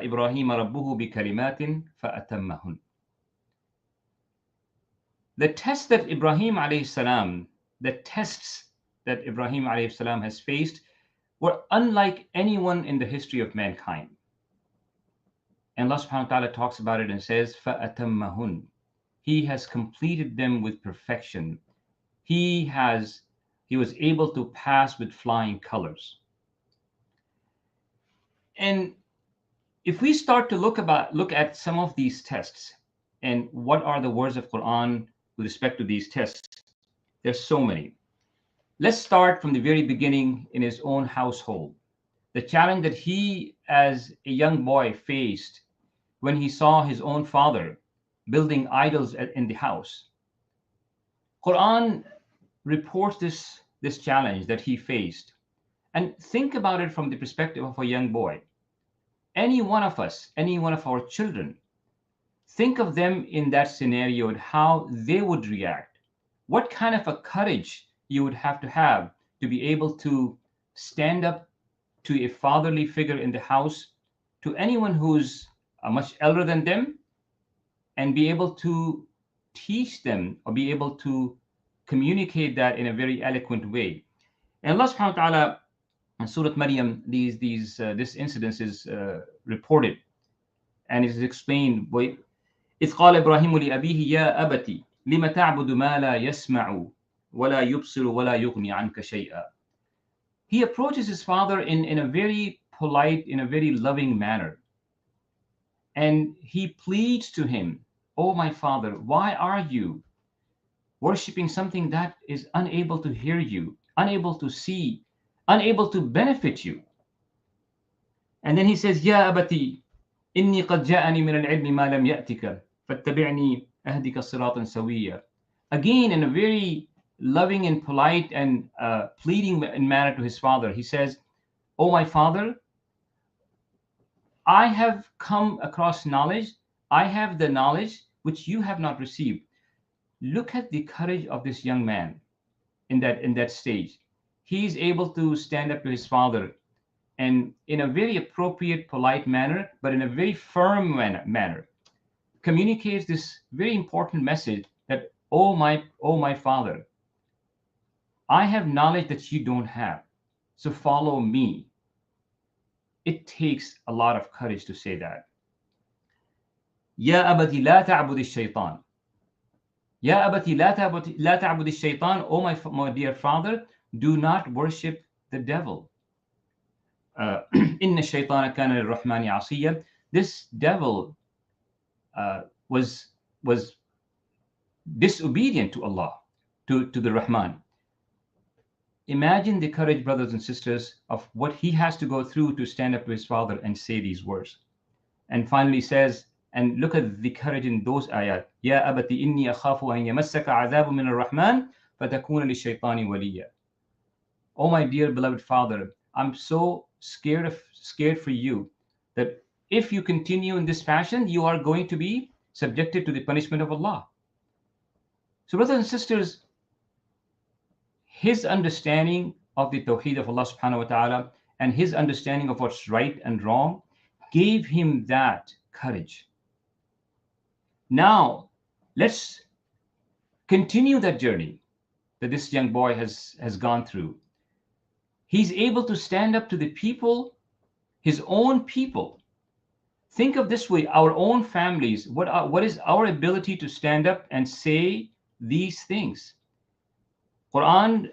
إبراهيم ربه بكلمات فأتمهن. The test that Ibrahim alayhi salam, the tests that Ibrahim alayhi salam has faced were unlike anyone in the history of mankind. And Allah subhanahu wa ta'ala talks about it and says, فَأَتَمَّهُنْ. He has completed them with perfection. He was able to pass with flying colors. And if we start to look at some of these tests and what are the words of Quran with respect to these tests, there's so many. Let's start from the very beginning in his own household. The challenge that he, as a young boy, faced when he saw his own father building idols in the house. Quran reports this challenge that he faced. And think about it from the perspective of a young boy. Any one of us, any one of our children, think of them in that scenario and how they would react. What kind of a courage you would have to be able to stand up to a fatherly figure in the house, to anyone who's much elder than them, and be able to teach them or be able to communicate that in a very eloquent way. And Allah subhanahu wa ta'ala in Surah Maryam, this incident is reported and it is explained. إذ قال إبراهيم لأبيه يا أبت لم تعبد ما لا يسمع ولا يبصر ولا يغني عنك شيئا. He approaches his father in a very polite, in a very loving manner. And he pleads to him, "Oh, my father, why are you worshiping something that is unable to hear you, unable to see, unable to benefit you?" And then he says, "Ya abati, inni qad ja'ani min al-'ilmi ma lam ya'tika, fattabi'ni ahdika siratan sawiyya." Again, in a very loving and polite and pleading manner to his father, he says, "Oh, my father, I have come across knowledge. I have the knowledge which you have not received." Look at the courage of this young man in that stage. He's able to stand up to his father and in a very appropriate, polite manner, but in a very firm manner, communicates this very important message that, oh my father, I have knowledge that you don't have, so follow me. It takes a lot of courage to say that. Ya abati la ta'bud ash-shaytan. Ya abati la ta'bud ash-shaytan. Oh my dear father, do not worship the devil. Inna ash-shaytana kana lir-rahmani 'asiyya. This devil was disobedient to Allah, to the Rahman. Imagine the courage, brothers and sisters, of what he has to go through to stand up to his father and say these words. And finally says, and look at the courage in those ayat. Ya abati inni akhafu an yamassaka adhabu min ar-Rahman fatakuna lish-shaytani waliya. Oh my dear beloved father, I'm so scared for you that if you continue in this fashion, you are going to be subjected to the punishment of Allah. So brothers and sisters, his understanding of the Tawheed of Allah subhanahu wa ta'ala and his understanding of what's right and wrong gave him that courage. Now, let's continue that journey that this young boy has gone through. He's able to stand up to the people, his own people. Think of this way, our own families. What is our ability to stand up and say these things? Quran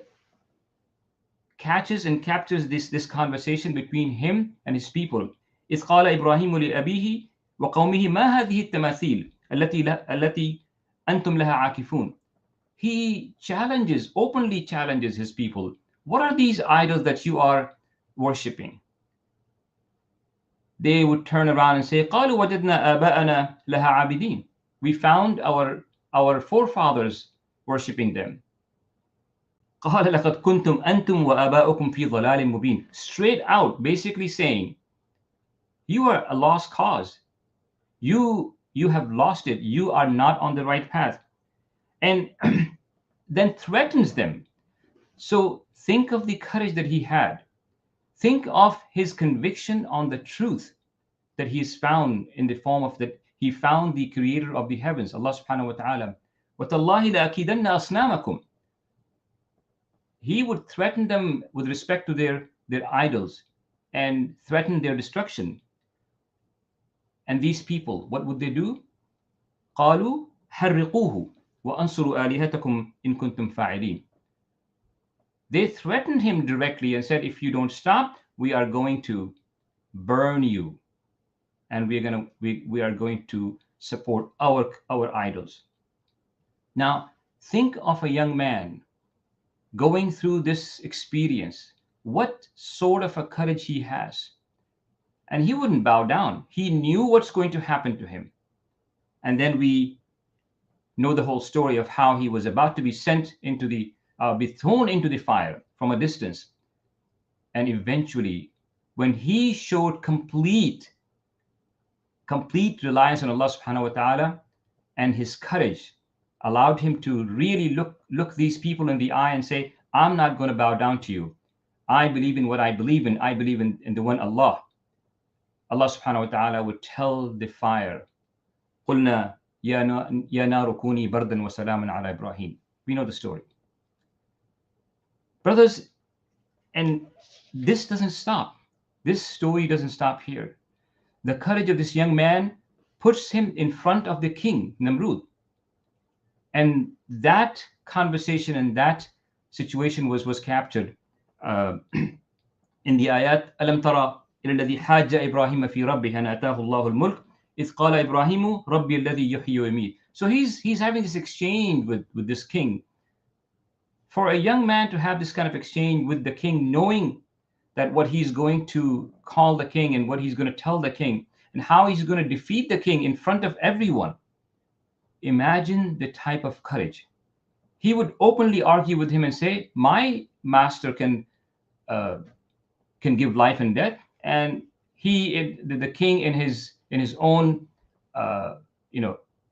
catches and captures this conversation between him and his people. إذ قال إبراهيم لأبيه وقومه ما هذه التماثيل التي أنتم لها عاكفون. He openly challenges his people. What are these idols that you are worshipping? They would turn around and say, قالوا وجدنا آباءنا لها عابدين. We found our forefathers worshipping them. قال لقد كنتم أنتم وآباؤكم في ضلال مبين. Straight out, basically saying, you are a lost cause. You have lost it. You are not on the right path. And then threatens them. So think of the courage that he had. Think of his conviction on the truth. that he is found in the form of that he found the creator of the heavens, Allah subhanahu wa ta'ala. وَتَاللَّهِ لَأَكِيدَنَّ أَصْنَامَكُمْ. He would threaten them with respect to their idols and threaten their destruction. And these people, what would they do? قَالُوا حَرِّقُوهُ وَأَنصُرُوا آلِهَتَكُمْ إِن كُنتُمْ فَاعِلِينَ. They threatened him directly and said, if you don't stop, we are going to burn you, and we are going to support our idols. Now, think of a young man going through this experience, what sort of a courage he has. And he wouldn't bow down. He knew what's going to happen to him. And then we know the whole story of how he was about to be sent into be thrown into the fire from a distance. And eventually, when he showed complete reliance on Allah subhanahu wa ta'ala, and his courage allowed him to really look these people in the eye and say, I'm not going to bow down to you. I believe in what I believe in. I believe in the one Allah. Allah subhanahu wa ta'ala would tell the fire, قُلْنَا يَا نَارُ كُونِي بَرْدًا وَسَلَامًا عَلَى إِبْرَاهِيمَ. We know the story. Brothers, and this doesn't stop. This story doesn't stop here. The courage of this young man puts him in front of the king, Namrud. And that conversation and that situation was captured in the ayat, أَلَمْ تَرَى إِلَى الَّذِي حَاجَّ إِبْرَاهِيمَ فِي رَبِّهِ أَنْ أَتَاهُ اللَّهُ الْمُلْكَ إِذْ قَالَ إِبْرَاهِيمُ رَبِّي الَّذِي يُحْيِي وَيُمِيتُ. So he's having this exchange with this king. For a young man to have this kind of exchange with the king, knowing that what he's going to call the king and what he's going to tell the king and how he's going to defeat the king in front of everyone, imagine the type of courage. He would openly argue with him and say, my master can give life and death, and the king in his own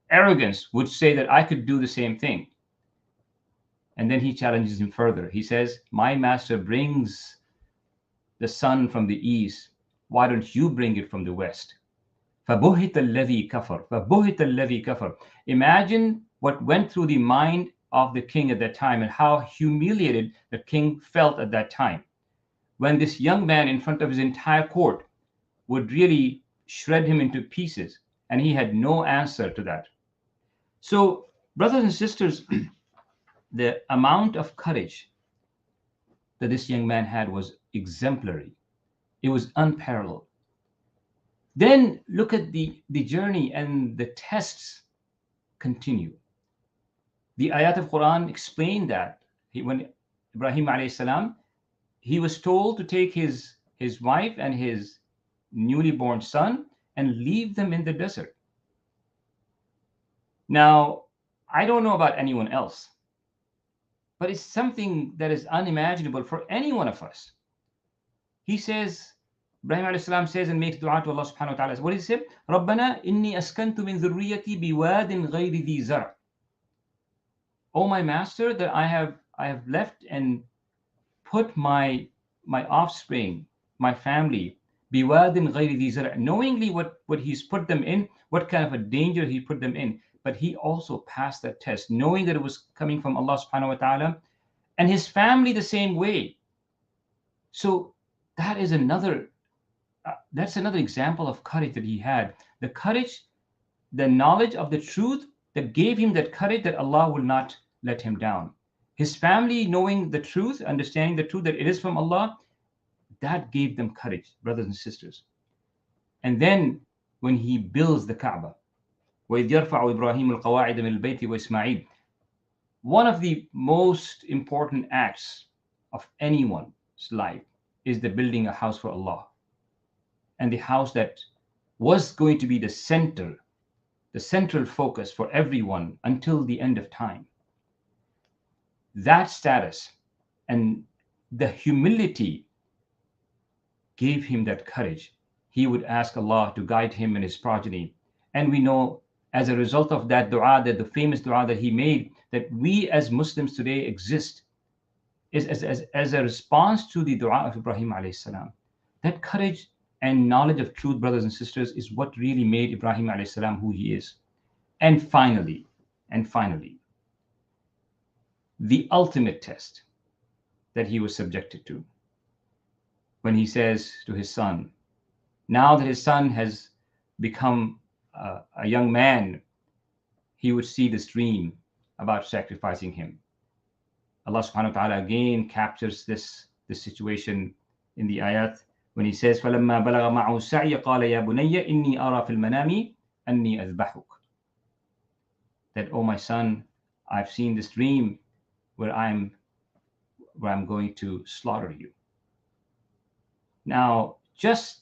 arrogance would say that I could do the same thing. And then he challenges him further. He says, my master brings the sun from the east. Why don't you bring it from the west? فَبُهِتَ الَّذِي كَفَرَ فَبُهِتَ الَّذِي كَفَرَ. Imagine what went through the mind of the king at that time and how humiliated the king felt at that time, when this young man in front of his entire court would really shred him into pieces, and he had no answer to that. So, brothers and sisters, the amount of courage that this young man had was exemplary. It was unparalleled. Then look at the journey, and the tests continue. The ayat of Quran explain that when Ibrahim alayhi salam, he was told to take his wife and his newly born son and leave them in the desert. Now, I don't know about anyone else, but it's something that is unimaginable for any one of us. He says, Ibrahim alayhi salam says and makes dua to Allah subhanahu wa ta'ala. What does he say? رَبَّنَا إِنِّي أَسْكَنْتُ مِنْ ذُرِّيَّتِي بِوَادٍ غَيْرِ ذِي زَرْعٍ. Oh, my master, that I have left and put my offspring, my family, بِوَادٍ غَيْرِ ذِي زَرْعٍ, knowingly what he's put them in, what kind of a danger he put them in. But he also passed that test, knowing that it was coming from Allah subhanahu wa ta'ala, and his family the same way. So that is another example of courage that he had. The courage, the knowledge of the truth that gave him that courage that Allah will not let him down. His family knowing the truth, understanding the truth that it is from Allah, that gave them courage, brothers and sisters. And then when he builds the Kaaba, وَإِذْ يَرْفَعُ إِبْرَاهِيمُ الْقَوَاعِدَ مِنَ الْبَيْتِ وَإِسْمَاعِيلُ, one of the most important acts of anyone's life is the building a house for Allah. And the house that was going to be the central focus for everyone until the end of time. That status and the humility gave him that courage. He would ask Allah to guide him and his progeny. And we know as a result of that dua, that the famous dua that he made, that we as Muslims today exist is as a response to the dua of Ibrahim alayhi salam. That courage and knowledge of truth, brothers and sisters, is what really made Ibrahim alayhi salam who he is. And finally, the ultimate test that he was subjected to, when he says to his son, now that his son has become a young man, he would see this dream about sacrificing him. Allah subhanahu wa ta'ala again captures this situation in the ayat when he says, فَلَمَّا بَلَغَ مَعَهُ السَّعْيَ قَالَ يَا بُنَيَّ إِنِّي أَرَى فِي الْمَنَامِ أَنِّي أَذْبَحُكَ. That, oh my son, I've seen this dream where I'm going to slaughter you. Now, just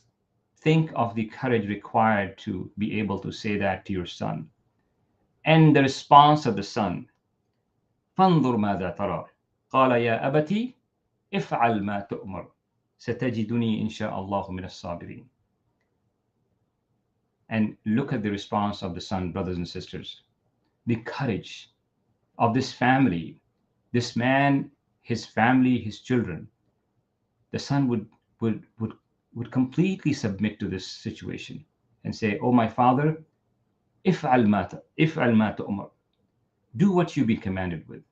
think of the courage required to be able to say that to your son. And the response of the son, فَانظُرْ مَاذَا تَرَى قَالَ يَا أَبَتِ افْعَلْ مَا تُؤْمَرُ سَتَجِدُنِي إِنْ شَاءَ اللَّهُ مِنَ الصَّابِرِينَ. And look at the response of the son, brothers and sisters. The courage of this family, this man, his family, his children. The son would completely submit to this situation and say, oh my father, افعل ما تؤمر. Do what you be commanded with.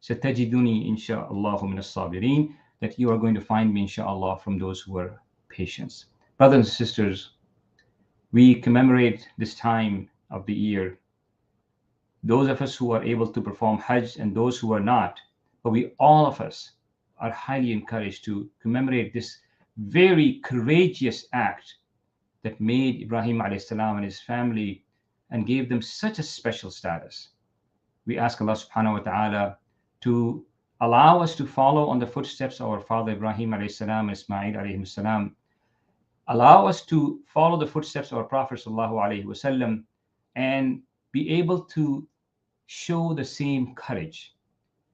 ستجدني إن شاء الله من الصابرين. That you are going to find me, inshallah, from those who are patient. Brothers and sisters, we commemorate this time of the year. Those of us who are able to perform Hajj and those who are not, but all of us are highly encouraged to commemorate this very courageous act that made Ibrahim alayhi salam and his family and gave them such a special status. We ask Allah subhanahu wa ta'ala to allow us to follow on the footsteps of our father Ibrahim alayhi salam and Ismail alayhi salam. Allow us to follow the footsteps of our Prophet sallallahu alayhi wasallam and be able to show the same courage,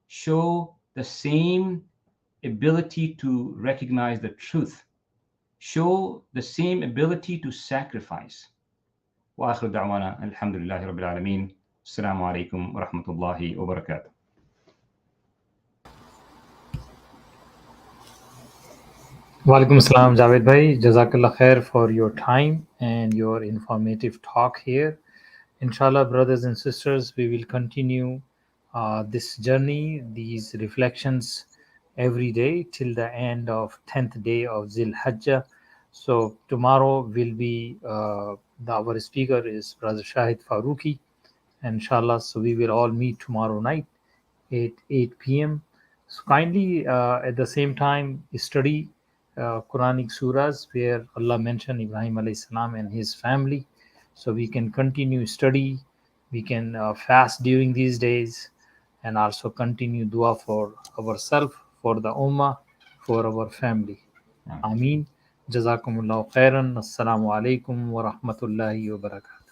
show the same ability to recognize the truth, show the same ability to sacrifice. Wa akhiru da'wana alhamdulillahi rabbil alameen. Assalamu alaikum wa rahmatullahi wa barakatuh. Walaikum salam, Javed bhai. Jazakallah khair for your time and your informative talk here. Inshallah, brothers and sisters, we will continue this journey, these reflections every day till the end of 10th day of Zil Hajjah. So tomorrow will be, our speaker is Brother Shahid Farooqi. Inshallah, so we will all meet tomorrow night at 8 p.m. So kindly at the same time study Quranic surahs where Allah mentioned Ibrahim alayhi salam and his family. So we can continue study, we can fast during these days, and also continue dua for ourselves, for the ummah, for our family. Ameen. Jazakumullahu khairan. Assalamu alaikum wa rahmatullahi wa barakatuh.